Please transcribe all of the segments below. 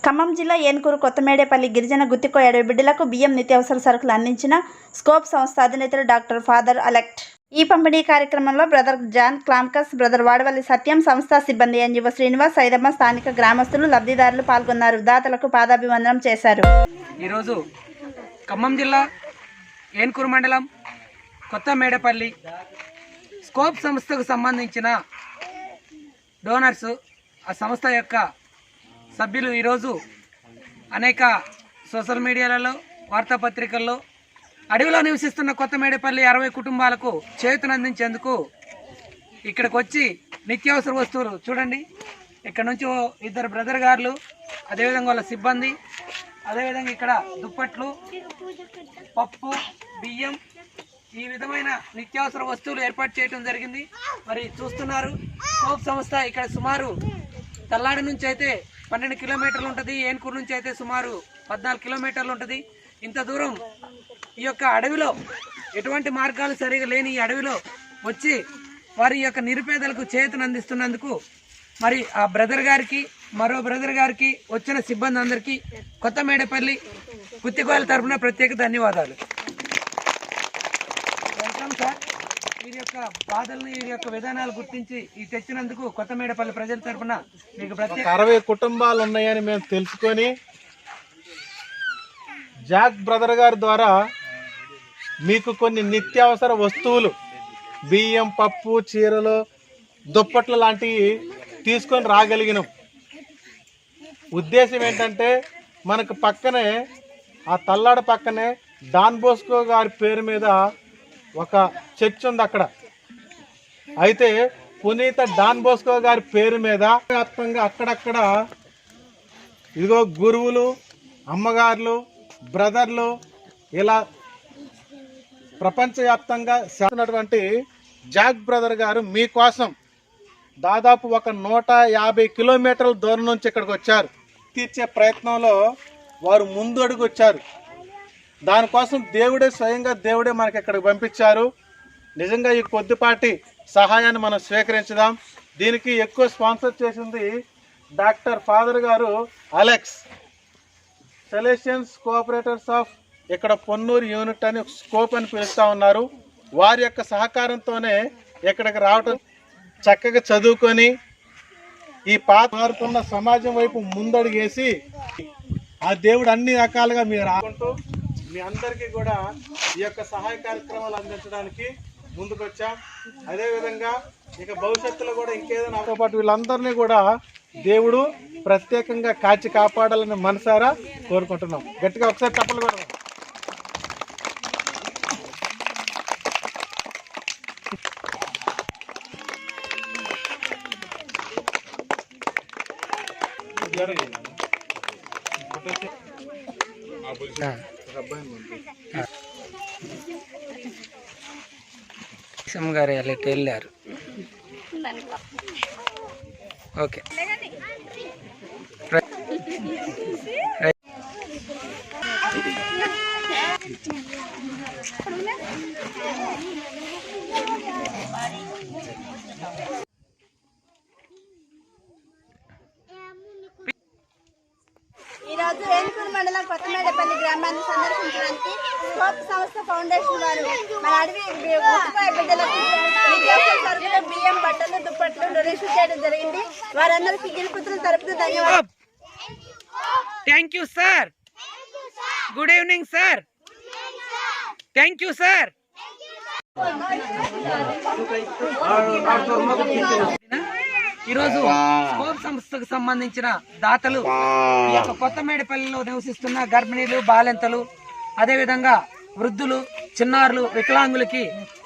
ఖమ్మం జిల్లా ఏనుకూరు కొత్తమేడేపల్లి గిరిజన గుత్తికోయ బిడ్డలకు బియ్యం నిత్యావసర సరుకులు అందించిన స్కోప్ సంస్థ అధినేతలు డాక్టర్ ఫాదర్ అలెక్ట్. ఈ పంపిణీ కార్యక్రమంలో బ్రదర్ జాన్ క్లాంకస్, బ్రదర్ వాడవల్లి సత్యం, సంస్థ సిబ్బంది ఎన్జిఓ శ్రీనివాస్, సైదమ్మ, స్థానిక గ్రామస్తులు, లబ్ధిదారులు పాల్గొన్నారు. దాతలకు పాదాభివందనం చేశారు. ఈరోజు ఖమ్మం జిల్లా ఏనుకూరు మండలం కొత్తమేడపల్లి స్కోప్ సంస్థకు సంబంధించిన డోనర్స్, ఆ సంస్థ యొక్క సభ్యులు ఈరోజు అనేక సోషల్ మీడియాలలో, వార్తాపత్రికల్లో అడవిలో నివసిస్తున్న కొత్తమేడపల్లి 60 కుటుంబాలకు చేయూతనందించేందుకు ఇక్కడికి వచ్చి నిత్యావసర వస్తువులు చూడండి. ఇక్కడ నుంచి 2 బ్రదర్ గారులు, అదేవిధంగా వాళ్ళ సిబ్బంది, అదేవిధంగా ఇక్కడ దుప్పట్లు, పప్పు, బియ్యం, ఈ విధమైన నిత్యావసర వస్తువులు ఏర్పాటు చేయడం జరిగింది. మరి చూస్తున్నారు, స్కోప్ సంస్థ ఇక్కడ సుమారు తల్లాడి నుంచి అయితే 12 కిలోమీటర్లు ఉంటుంది, ఏనుకూరు నుంచి అయితే సుమారు 14 కిలోమీటర్లు ఉంటుంది. ఇంత దూరం ఈ యొక్క అడవిలో ఎటువంటి మార్గాలు సరిగా లేని ఈ అడవిలో వచ్చి వారి యొక్క నిరుపేదలకు చేయూతను అందిస్తున్నందుకు మరి ఆ బ్రదర్ గారికి, మరో బ్రదర్ గారికి, వచ్చిన సిబ్బంది అందరికీ కొత్తమేడపల్లి గుత్తికోయల తరఫున ప్రత్యేక ధన్యవాదాలు. Welcome sir. వీరి యొక్క బాధల్ని, వీరి యొక్క విధానాలు గుర్తించి ఈ తెచ్చినందుకు కొత్తమేడపల్లి ప్రజల తరఫున మీకు ప్రత్యేక 60 కుటుంబాలు ఉన్నాయని మేము తెలుసుకొని జాక్ బ్రదర్ గారి ద్వారా మీకు కొన్ని నిత్యావసర వస్తువులు, బియ్యం, పప్పు, చీరలు, దుప్పట్లు లాంటివి తీసుకొని రాగలిగినాం. ఉద్దేశం ఏంటంటే, మనకు పక్కనే ఆ తల్లాడ పక్కనే డాన్ బోస్కో గారి పేరు మీద ఒక చర్చ్ ఉంది అక్కడ. అయితే పునీత డాన్ బోస్కో గారి పేరు మీద వ్యాప్తంగా అక్కడక్కడ ఇదిగో గురువులు, అమ్మగారులు, బ్రదర్లు ఇలా ప్రపంచవ్యాప్తంగా చేస్తున్నటువంటి జాక్ బ్రదర్ గారు మీకోసం దాదాపు ఒక 150 కిలోమీటర్ల దూరం నుంచి ఇక్కడికి వచ్చారు. తీర్చే ప్రయత్నంలో వారు ముందు అడుగు వచ్చారు. దానికోసం స్వయంగా దేవుడే మనకి ఇక్కడికి పంపించారు. నిజంగా ఈ కొద్దిపాటి సహాయాన్ని మనం స్వీకరించుదాం. దీనికి ఎక్కువ స్పాన్సర్ చేసింది డాక్టర్ ఫాదర్ గారు అలెక్స్, సెలేషియన్స్ కోఆపరేటర్స్ ఆఫ్ ఇక్కడ పొన్నూరు యూనిట్ అని స్కోప్ అని పిలుస్తూ ఉన్నారు. వారి యొక్క సహకారంతోనే ఇక్కడికి రావటం, చక్కగా చదువుకొని ఈ పాత మారుతున్న సమాజం వైపు ముందడుగేసి ఆ దేవుడు అన్ని రకాలుగా మీరు ఆకుంటూ మీ అందరికీ కూడా ఈ యొక్క సహాయ కార్యక్రమాలు అందించడానికి ముందుకొచ్చాం. అదేవిధంగా ఇక భవిష్యత్తులో కూడా ఇంకేదైనా పాటు వీళ్ళందరినీ కూడా దేవుడు ప్రత్యేకంగా కాచి కాపాడాలని మనసారా కోరుకుంటున్నాం. గట్టిగా ఒకసారి చప్పట్లు కూడా. గారు వెళ్ళారు. ఓకే, ఈరోజు ఏనుకూరు మండలం కొత్తమేడపల్లి గ్రామాన్ని సందర్శించడానికి స్కోప్ సంస్థ ఫౌండేషన్ వారు మన అడవి గుత్తికోయ బిడ్డలకు నిత్యావసర సరుకులు, బియ్యం, బట్టలు, దుప్పట్లు డొనేషన్ చేయడం జరిగింది. వారందరికీ గిరిపుత్రుల తరపున ధన్యవాదాలు. Thank you sir. Good evening sir. Thank you sir. ఈరోజు స్కోప్ సంస్థకు సంబంధించిన దాతలు ఈ యొక్క కొత్తమేడపల్లిలో నివసిస్తున్న గర్భిణీలు, బాలెంతలు, అదేవిధంగా వృద్ధులు, చిన్నారులు, వికలాంగులకి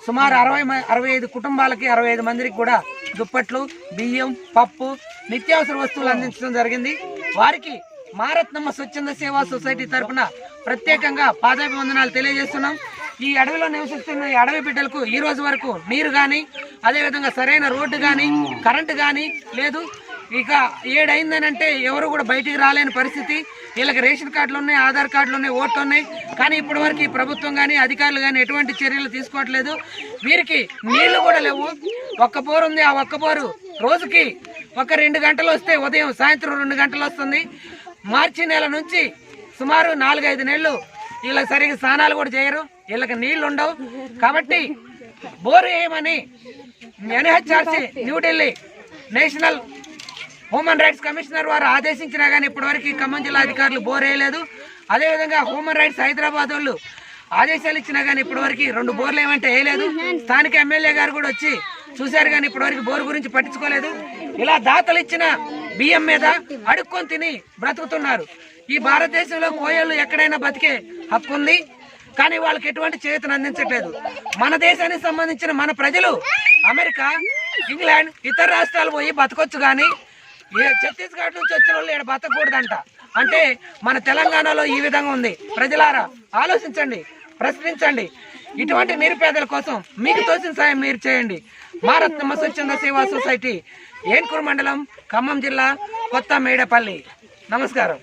సుమారు 65 కుటుంబాలకి 65 మందికి కూడా దుప్పట్లు, బియ్యం, పప్పు, నిత్యావసర వస్తువులు అందించడం జరిగింది. వారికి మారత్నమ్మ స్వచ్ఛంద సేవా సొసైటీ తరఫున ప్రత్యేకంగా పాదాభివందనాలు తెలియజేస్తున్నాం. ఈ అడవిలో నివసిస్తున్న ఈ అడవి బిడ్డలకు ఈ రోజు వరకు నీరు కానీ, అదేవిధంగా సరైన రోడ్డు కానీ, కరెంటు కానీ లేదు. ఇక 7 అయిందనంటే ఎవరు కూడా బయటికి రాలేని పరిస్థితి. వీళ్ళకి రేషన్ కార్డులు ఉన్నాయి, ఆధార్ కార్డులు ఉన్నాయి, ఓట్లు ఉన్నాయి. కానీ ఇప్పటి వరకు ఈ ప్రభుత్వం కానీ, అధికారులు కానీ ఎటువంటి చర్యలు తీసుకోవట్లేదు. వీరికి నీళ్లు కూడా లేవు. ఒక్క బోరు ఉంది. ఆ ఒక్క బోరు రోజుకి ఒక 2 గంటలు వస్తే ఉదయం, సాయంత్రం 2 గంటలు వస్తుంది. మార్చి నెల నుంచి సుమారు 4-5 నెలలు వీళ్ళకి సరిగ్గా స్నానాలు కూడా చేయరు, వీళ్ళకి నీళ్లు ఉండవు. కాబట్టి బోర్ వేయమని NHRC New Delhi national human rights commissioner వారు ఆదేశించినా కానీ ఇప్పటివరకు ఖమ్మం జిల్లా అధికారులు బోర్ వేయలేదు. అదేవిధంగా హ్యూమన్ రైట్స్ హైదరాబాద్ వాళ్ళు ఆదేశాలు ఇచ్చినా కానీ ఇప్పటివరకు 2 బోర్లు ఏమంటే వేయలేదు. స్థానిక ఎమ్మెల్యే గారు కూడా వచ్చి చూశారు కానీ ఇప్పటివరకు బోర్ గురించి పట్టించుకోలేదు. ఇలా దాతలు ఇచ్చిన బియ్యం మీద అడుక్కొని తిని బ్రతుకుతున్నారు. ఈ భారతదేశంలో కోయళ్ళు ఎక్కడైనా బతికే హక్కు ఉంది, కానీ వాళ్ళకి ఎటువంటి చేతులు అందించట్లేదు. మన దేశానికి సంబంధించిన మన ప్రజలు అమెరికా, ఇంగ్లాండ్, ఇతర రాష్ట్రాలు పోయి బతకొచ్చు, కానీ ఛత్తీస్గఢ్ నుంచి వచ్చిన వాళ్ళు ఇక్కడ బతకూడదంట. అంటే మన తెలంగాణలో ఈ విధంగా ఉంది. ప్రజలారా ఆలోచించండి, ప్రశ్నించండి. ఇటువంటి నిరుపేదల కోసం మీకు తోచిన సాయం మీరు చేయండి. మారత్నమ్మ స్వచ్ఛంద సేవా సొసైటీ, ఏన్కూరు మండలం, ఖమ్మం జిల్లా, కొత్త మేడపల్లి. నమస్కారం.